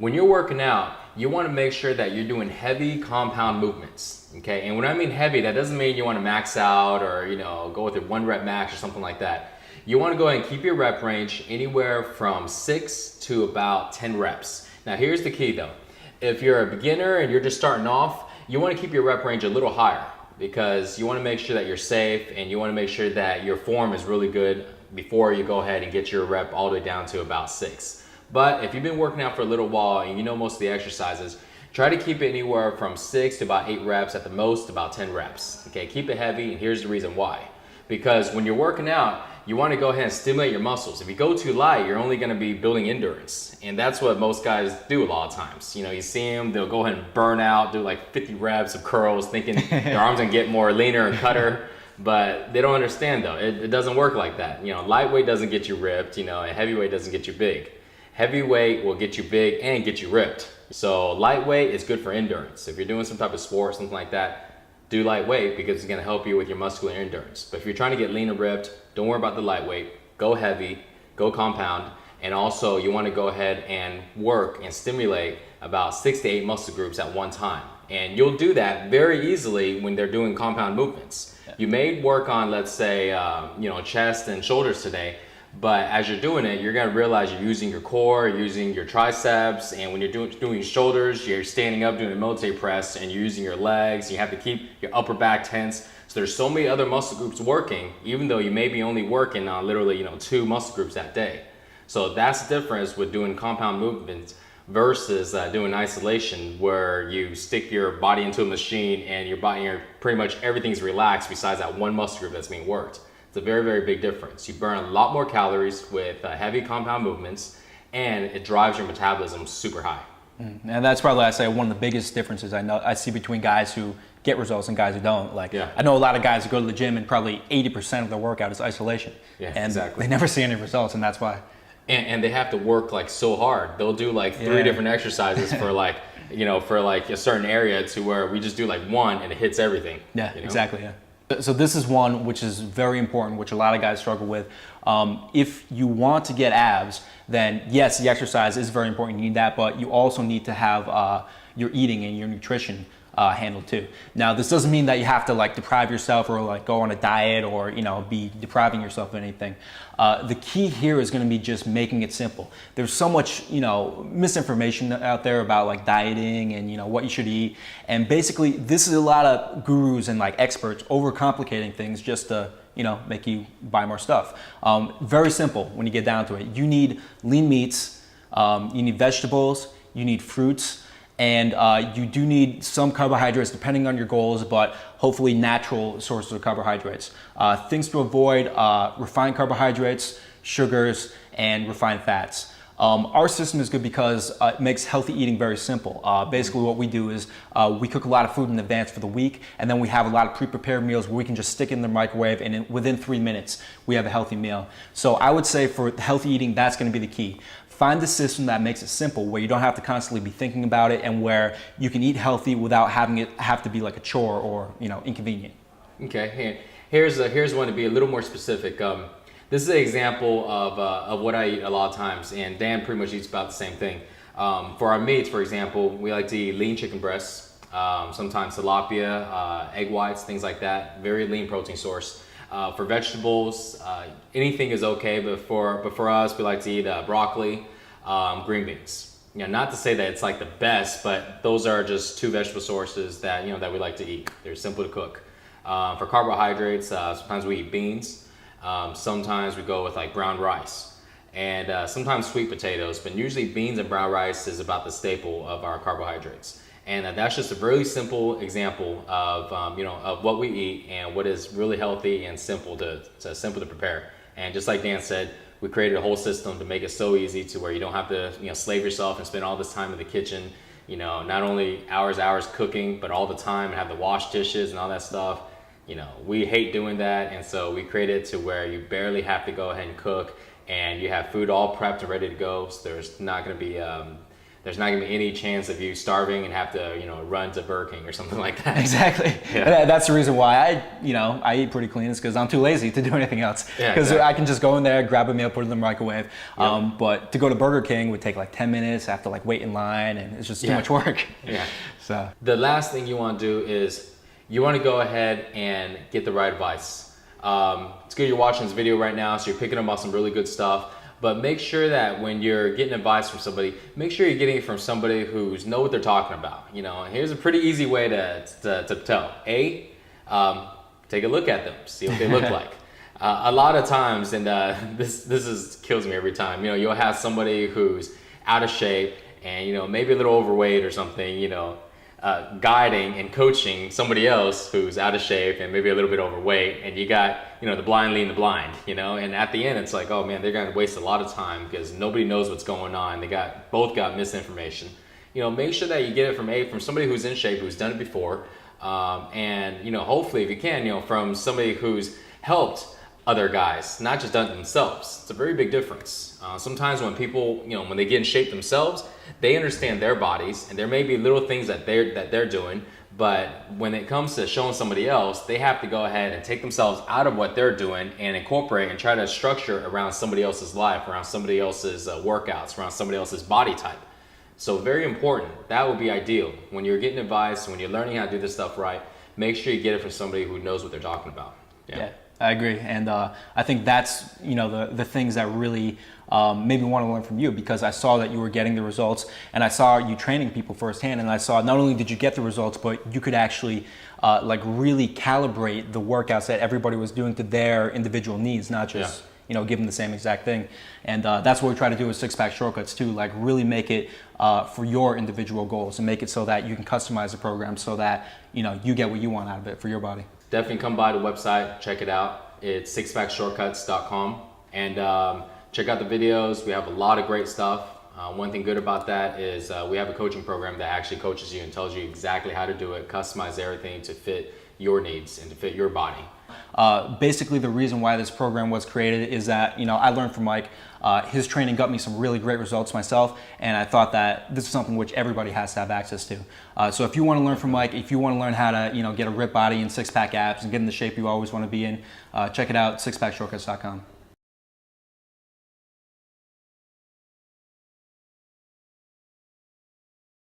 when you're working out, you want to make sure that you're doing heavy compound movements. Okay, and when I mean heavy, that doesn't mean you want to max out or go with a 1 rep max or something like that. You want to go ahead and keep your rep range anywhere from 6 to about 10 reps. Now here's the key though. If you're a beginner and you're just starting off, you want to keep your rep range a little higher because you want to make sure that you're safe and you want to make sure that your form is really good before you go ahead and get your rep all the way down to about 6. But if you've been working out for a little while and you know most of the exercises, try to keep it anywhere from 6 to about 8 reps, at the most about 10 reps. Okay, keep it heavy, and here's the reason why. Because when you're working out, you want to go ahead and stimulate your muscles. If you go too light, you're only going to be building endurance. And that's what most guys do a lot of times. You see them, they'll go ahead and burn out, do like 50 reps of curls, thinking their arms going to get more leaner and cutter. But they don't understand though, it doesn't work like that. Lightweight doesn't get you ripped, and heavyweight doesn't get you big. Heavyweight will get you big and get you ripped. So lightweight is good for endurance. If you're doing some type of sport, something like that, do lightweight because it's going to help you with your muscular endurance. But if you're trying to get lean and ripped, don't worry about the lightweight. Go heavy, go compound, and also you want to go ahead and work and stimulate about 6 to 8 muscle groups at one time. And you'll do that very easily when they're doing compound movements. You may work on, let's say, chest and shoulders today, but as you're doing it, you're gonna realize you're using your core, you're using your triceps, and when you're doing shoulders, you're standing up doing a military press, and you're using your legs. You have to keep your upper back tense. So there's so many other muscle groups working, even though you may be only working on literally 2 muscle groups that day. So that's the difference with doing compound movements versus doing isolation, where you stick your body into a machine and your body, pretty much everything's relaxed besides that one muscle group that's being worked. It's a very, very big difference. You burn a lot more calories with heavy compound movements, and it drives your metabolism super high. And that's probably, I say, one of the biggest differences I see between guys who get results and guys who don't. I know a lot of guys who go to the gym and probably 80% of their workout is isolation. Yeah, and exactly. They never see any results, and that's why. And they have to work so hard. They'll do 3 different exercises for a certain area, to where we just do one and it hits everything. Yeah, exactly. Yeah. So this is one which is very important, which a lot of guys struggle with. If you want to get abs, then yes, the exercise is very important. You need that, but you also need to have your eating and your nutrition handled too. Now, this doesn't mean that you have to deprive yourself or go on a diet or be depriving yourself of anything. The key here is going to be just making it simple. There's so much misinformation out there about dieting and what you should eat, and basically this is a lot of gurus and experts overcomplicating things just to make you buy more stuff. Very simple when you get down to it. You need lean meats, you need vegetables, you need fruits, and you do need some carbohydrates depending on your goals, but hopefully natural sources of carbohydrates. Things to avoid: refined carbohydrates, sugars, and refined fats. Our system is good because it makes healthy eating very simple. Basically what we do is we cook a lot of food in advance for the week, and then we have a lot of pre-prepared meals where we can just stick it in the microwave, and within 3 minutes we have a healthy meal. So I would say for healthy eating, that's going to be the key. Find the system that makes it simple, where you don't have to constantly be thinking about it, and where you can eat healthy without having it have to be like a chore or inconvenient. Okay, here's one to be a little more specific. This is an example of what I eat a lot of times, and Dan pretty much eats about the same thing. For our meats, for example, we like to eat lean chicken breasts, sometimes tilapia, egg whites, things like that. Very lean protein source. For vegetables, anything is okay, but for us, we like to eat broccoli, green beans. Not to say that it's the best, but those are just 2 vegetable sources that that we like to eat. They're simple to cook. For carbohydrates, sometimes we eat beans. Sometimes we go with brown rice, and sometimes sweet potatoes. But usually beans and brown rice is about the staple of our carbohydrates. And that's just a really simple example of of what we eat and what is really healthy and simple to prepare. And just like Dan said, we created a whole system to make it so easy to where you don't have to slave yourself and spend all this time in the kitchen. Not only hours cooking, but all the time and have to wash dishes and all that stuff. We hate doing that, and so we created it to where you barely have to go ahead and cook, and you have food all prepped and ready to go. So there's not going to be there's not gonna be any chance of you starving and have to, run to Burger King or something like that. Exactly. Yeah. That's the reason why I eat pretty clean, is because I'm too lazy to do anything else. Yeah, Because exactly. I can just go in there, grab a meal, put it in the microwave. Yep. But to go to Burger King would take like 10 minutes. I have to like wait in line, and it's just too Yeah. much work. Yeah. So The last thing you want to do is you want to go ahead and get the right advice. It's good you're watching this video right now, so you're picking up on some really good stuff. But make sure that when you're getting advice from somebody, make sure you're getting it from somebody who's know what they're talking about. Here's a pretty easy way to tell. Take a look at them, see what they look like. A lot of times, and this kills me every time. You'll have somebody who's out of shape and maybe a little overweight or something. Guiding and coaching somebody else who's out of shape and maybe a little bit overweight, and you got the blind leading the blind, and at the end it's like, oh man, they're gonna waste a lot of time because nobody knows what's going on. They both got misinformation. Make sure that you get it from somebody who's in shape, who's done it before, and hopefully if you can, from somebody who's helped other guys, not just done it themselves. It's a very big difference. Sometimes when people, when they get in shape themselves, they understand their bodies, and there may be little things that they're doing, but when it comes to showing somebody else, they have to go ahead and take themselves out of what they're doing and incorporate and try to structure around somebody else's life, around somebody else's workouts, around somebody else's body type. So very important. That would be ideal. When you're getting advice, when you're learning how to do this stuff right, make sure you get it from somebody who knows what they're talking about. yeah, I agree, and I think that's the things that really made me want to learn from you, because I saw that you were getting the results, and I saw you training people firsthand, and I saw not only did you get the results, but you could actually really calibrate the workouts that everybody was doing to their individual needs, not just give them the same exact thing. And that's what we try to do with Six Pack Shortcuts too, like really make it for your individual goals, and make it so that you can customize the program so that you get what you want out of it for your body. Definitely come by the website, check it out. It's sixpackshortcuts.com, and check out the videos. We have a lot of great stuff. One thing good about that is we have a coaching program that actually coaches you and tells you exactly how to do it, customize everything to fit your needs and to fit your body. Basically, the reason why this program was created is that I learned from Mike. His training got me some really great results myself, and I thought that this is something which everybody has to have access to. So if you want to learn from Mike, if you want to learn how to get a ripped body and six-pack abs and get in the shape you always want to be in, check it out, sixpackshortcuts.com.